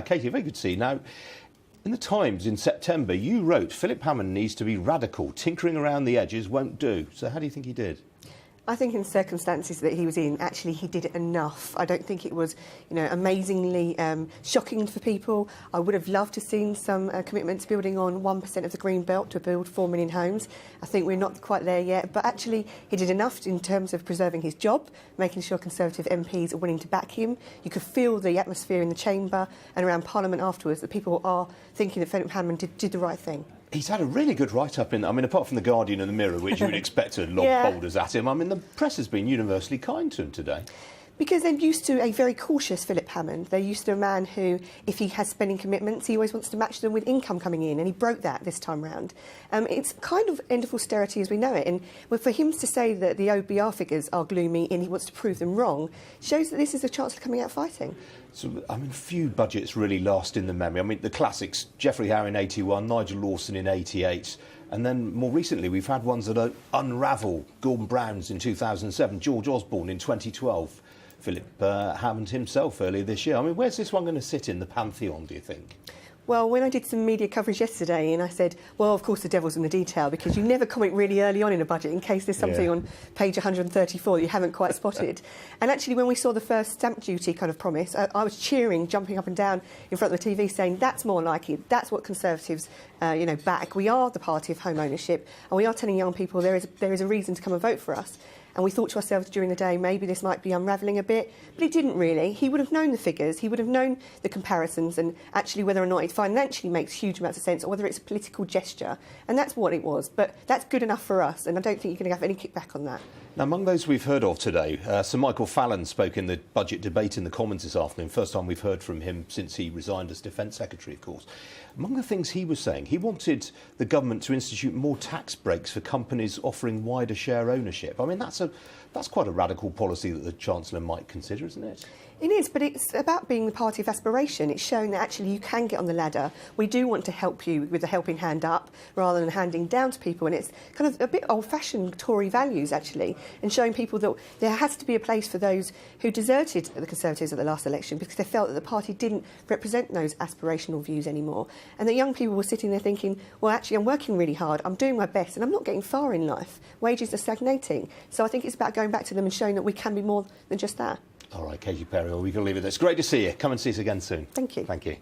Katie, very good to see you. Now, in the Times in September, you wrote, Philip Hammond needs to be radical. Tinkering around the edges won't do. So how do you think he did? I think in circumstances that he was in, actually he did enough. I don't think it was, amazingly shocking for people. I would have loved to have seen some commitments building on 1% of the green belt to build 4 million homes. I think we're not quite there yet, but actually he did enough in terms of preserving his job, making sure Conservative MPs are willing to back him. You could feel the atmosphere in the chamber and around Parliament afterwards that people are thinking that Philip Hammond did the right thing. He's had a really good write-up apart from The Guardian and The Mirror, which you would expect to lob boulders at him. The press has been universally kind to him today. Because they're used to a very cautious Philip Hammond. They're used to a man who, if he has spending commitments, he always wants to match them with income coming in, and he broke that this time round. It's kind of end of austerity as we know it, and for him to say that the OBR figures are gloomy and he wants to prove them wrong, shows that this is a Chancellor coming out fighting. So, few budgets really last in the memory. The classics, Geoffrey Howe in 81, Nigel Lawson in 88, and then more recently we've had ones that unravel. Gordon Brown's in 2007, George Osborne in 2012, Philip Hammond himself earlier this year. Where's this one going to sit in the pantheon, do you think? Well, when I did some media coverage yesterday and I said, well, of course the devil's in the detail, because you never comment really early on in a budget in case there's something on page 134 that you haven't quite spotted. And actually, when we saw the first stamp duty kind of promise, I was cheering, jumping up and down in front of the TV saying, that's more like it, that's what Conservatives back. We are the party of home ownership, and we are telling young people there is a reason to come and vote for us. And we thought to ourselves during the day, maybe this might be unravelling a bit, but it didn't really. He would have known the figures, he would have known the comparisons, and actually whether or not it financially makes huge amounts of sense or whether it's a political gesture. And that's what it was. But that's good enough for us, and I don't think you're going to have any kickback on that. Now, among those we've heard of today, Sir Michael Fallon spoke in the budget debate in the Commons this afternoon. First time we've heard from him since he resigned as Defence Secretary, of course. Among the things he was saying, he wanted the government to institute more tax breaks for companies offering wider share ownership. That's quite a radical policy that the Chancellor might consider, isn't it? It is, but it's about being the party of aspiration. It's showing that actually you can get on the ladder. We do want to help you with the helping hand up rather than handing down to people. And it's kind of a bit old-fashioned Tory values, actually, and showing people that there has to be a place for those who deserted the Conservatives at the last election because they felt that the party didn't represent those aspirational views anymore. And that young people were sitting there thinking, well, actually, I'm working really hard, I'm doing my best, and I'm not getting far in life. Wages are stagnating. So I think it's about going back to them and showing that we can be more than just that. All right, Katie Perrior, we can leave it there. It's great to see you. Come and see us again soon. Thank you. Thank you.